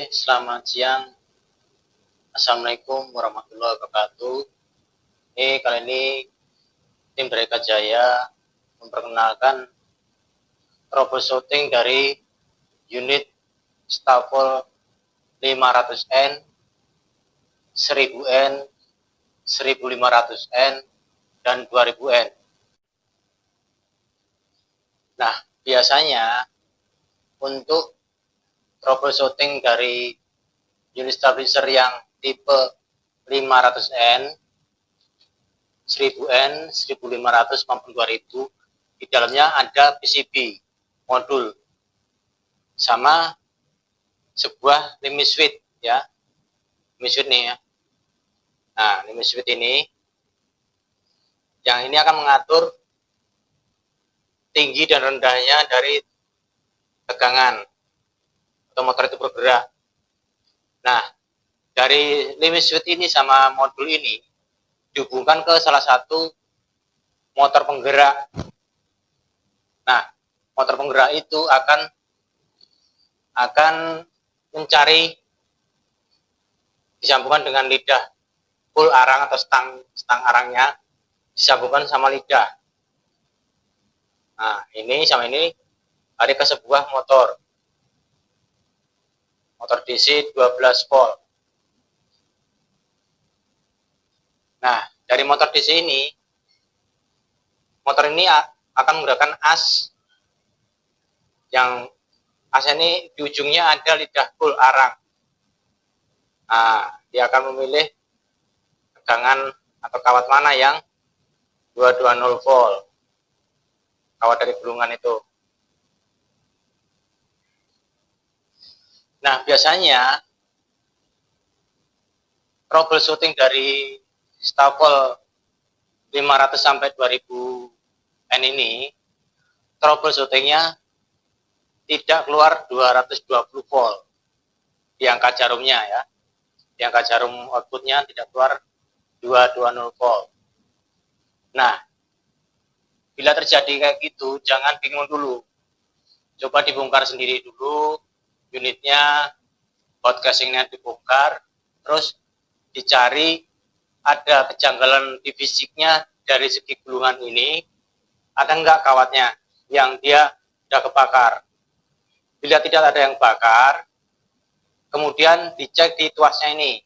Selamat siang. Assalamualaikum warahmatullahi wabarakatuh. Kali ini tim dari Kajaya memperkenalkan troubleshooting dari unit Stavol 500N, 1000N, 1500N, dan 2000N. Nah, biasanya untuk troubleshooting dari unit stabilizer yang tipe 500N, 1000N, 1500 maupun 2000, di dalamnya ada PCB modul sama sebuah limit switch ya. Limit switch nih ya. Nah, limit switch ini yang ini akan mengatur tinggi dan rendahnya dari tegangan atau motor itu bergerak. Nah, dari limit switch ini sama modul ini dihubungkan ke salah satu motor penggerak. Nah, motor penggerak itu akan mencari disambungkan dengan lidah full arang atau stang arangnya disambungkan sama lidah. Nah, ini sama ini ada ke sebuah motor DC 12 volt. Nah, dari motor DC ini, motor ini akan menggunakan as yang as ini di ujungnya ada lidah full arang. Nah, dia akan memilih tegangan atau kawat mana yang 220 volt, kawat dari gulungan itu. Nah, biasanya troubleshooting dari Stavol 500 sampai 2000N ini, troubleshootingnya tidak keluar 220 volt di angka jarumnya ya. Di angka jarum outputnya tidak keluar 220 volt. Nah, bila terjadi kayak gitu, jangan bingung dulu. Coba dibongkar sendiri dulu unitnya, baut casingnya dibongkar, terus dicari ada kejanggalan di fisiknya dari segi gulungan ini, ada enggak kawatnya yang dia sudah kebakar. Bila tidak ada yang bakar, kemudian dicek di tuasnya ini,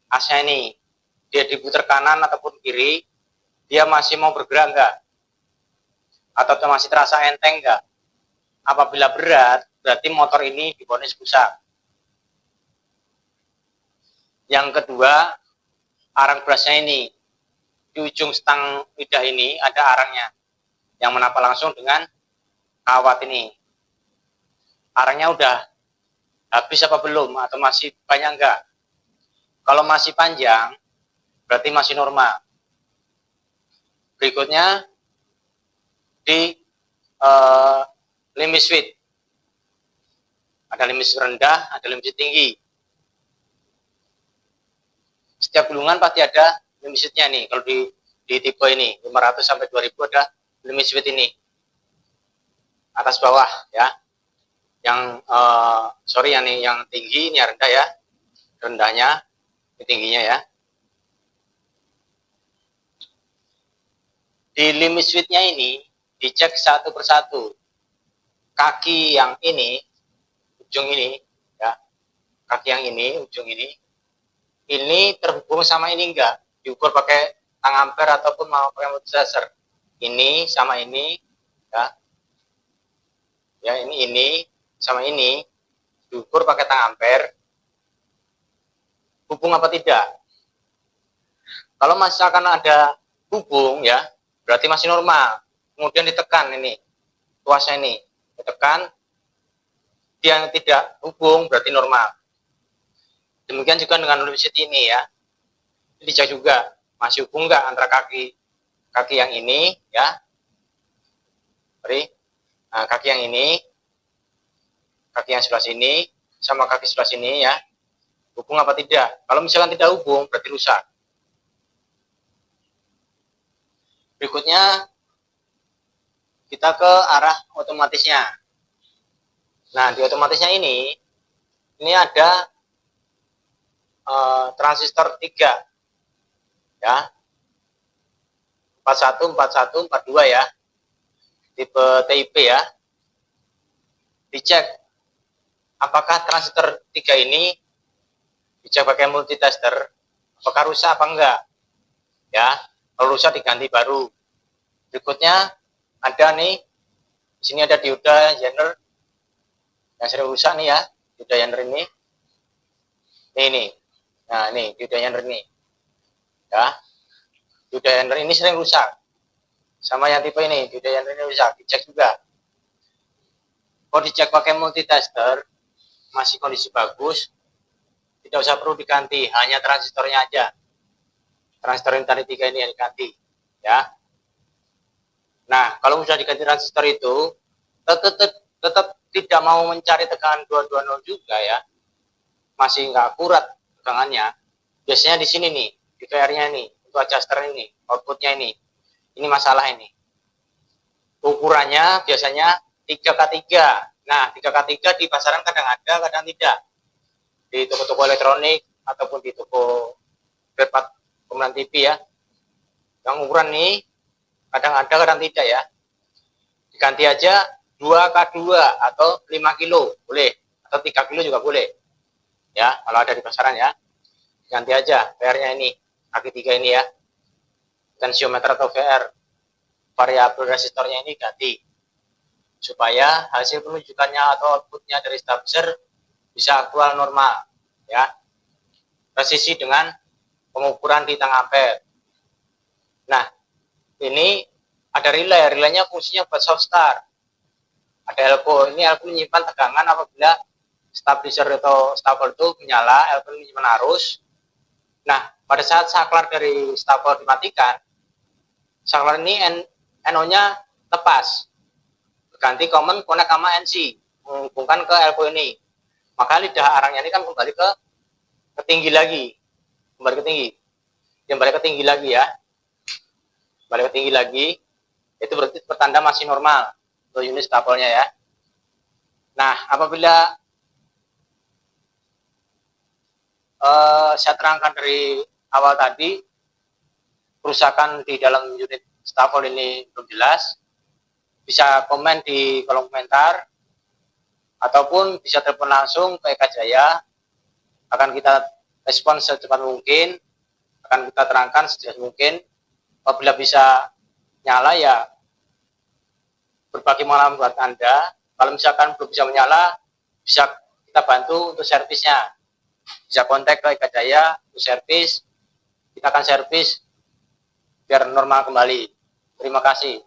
asnya ini, dia diputar kanan ataupun kiri, dia masih mau bergerak enggak? Atau masih terasa enteng enggak? Apabila berat, berarti motor ini divonis rusak. Yang kedua, arang brasnya ini, di ujung stang lidah ini ada arangnya, yang menapa langsung dengan kawat ini. Arangnya udah habis apa belum? Atau masih banyak enggak? Kalau masih panjang, berarti masih normal. Berikutnya, di limit switch. Ada limit switch rendah, ada limit switch tinggi. Setiap gulungan pasti ada limit switch-nya nih. Kalau di tipe ini 500 sampai 2000 ada limit switch ini. Atas bawah ya. Yang sorry yang tinggi ini rendah ya. Rendahnya, ini tingginya ya. Di limit switch-nya ini dicek satu persatu. Kaki yang ini, ujung ini ya. Kaki yang ini, ujung ini terhubung sama ini enggak, diukur pakai tang ampere ataupun mau pakai multilaser. Ini sama ini ya ini sama ini diukur pakai tang ampere, hubung apa tidak. Kalau masih akan ada hubung ya, berarti masih normal. Kemudian ditekan ini tuasnya ini, ditekan, dia tidak hubung berarti normal. Demikian juga dengan limit switch ini ya. Dicek juga masih hubung enggak antara kaki yang ini ya. Nah, kaki yang ini, kaki yang sebelah sini sama kaki sebelah sini ya. Hubung apa tidak? Kalau misalkan tidak hubung berarti rusak. Berikutnya kita ke arah otomatisnya. Nah, di otomatisnya ini ini ada transistor 3 ya, 41, 41, 42 ya, tipe TIP ya. Dicek apakah transistor 3 ini, dicek pakai multitester, apakah rusak apa enggak ya. Kalau rusak diganti baru. Berikutnya ada nih, di sini ada dioda Zener yang sering rusak nih ya, dioda Zener ini. Nih. Nah, ini dioda Zener ini. Ya. Dioda Zener ini sering rusak. Sama yang tipe ini, dioda Zener ini rusak, dicek juga. Kalau dicek pakai multitester, masih kondisi bagus, tidak usah perlu diganti, hanya transistornya aja. Transistor yang tadi 3 ini yang diganti ya. Nah, kalau sudah diganti transistor itu tetap tidak mau mencari tekanan 220 juga ya, masih nggak akurat tegangannya. Biasanya di sini nih, di VR-nya ini, untuk adjuster ini, outputnya ini masalah ini. Ukurannya biasanya 3K3. Nah, 3K3 di pasaran kadang ada, kadang tidak. Di toko-toko elektronik ataupun di toko tempat pembelian TV ya, yang ukuran ini kadang ada, kadang tidak ya. Diganti aja 2K2 atau 5 kilo boleh, atau 3 kilo juga boleh ya, kalau ada di pasaran ya. Ganti aja VR-nya ini, kaki 3 ini ya, tensiometer atau VR, variabel resistornya ini ganti, supaya hasil penunjukannya atau outputnya dari stabilizer bisa aktual normal ya. Presisi dengan pengukuran di tang ampere. Nah, ini ada relaynya fungsinya buat soft start. Ada elko, ini elko menyimpan tegangan apabila stabilizer atau stapler itu menyala, elko menyimpan arus. Nah, pada saat saklar dari stapler dimatikan, saklar ini NO-nya lepas, ganti common connect sama NC, menghubungkan ke elko ini. Maka lidah arangnya ini kan kembali ke tinggi lagi, kembali ke tinggi lagi ya, balik ke tinggi lagi, itu berarti pertanda masih normal untuk unit staplernya ya. Nah, apabila saya terangkan dari awal tadi, kerusakan di dalam unit stapler ini belum jelas, bisa komen di kolom komentar, ataupun bisa telepon langsung ke Eka Jaya, akan kita respon secepat mungkin, akan kita terangkan secepat mungkin. Apabila bisa nyala ya berbagi pengalaman buat Anda. Kalau misalkan belum bisa menyala, bisa kita bantu untuk servisnya. Bisa kontak ke Eka Jaya untuk servis, kita akan servis biar normal kembali. Terima kasih.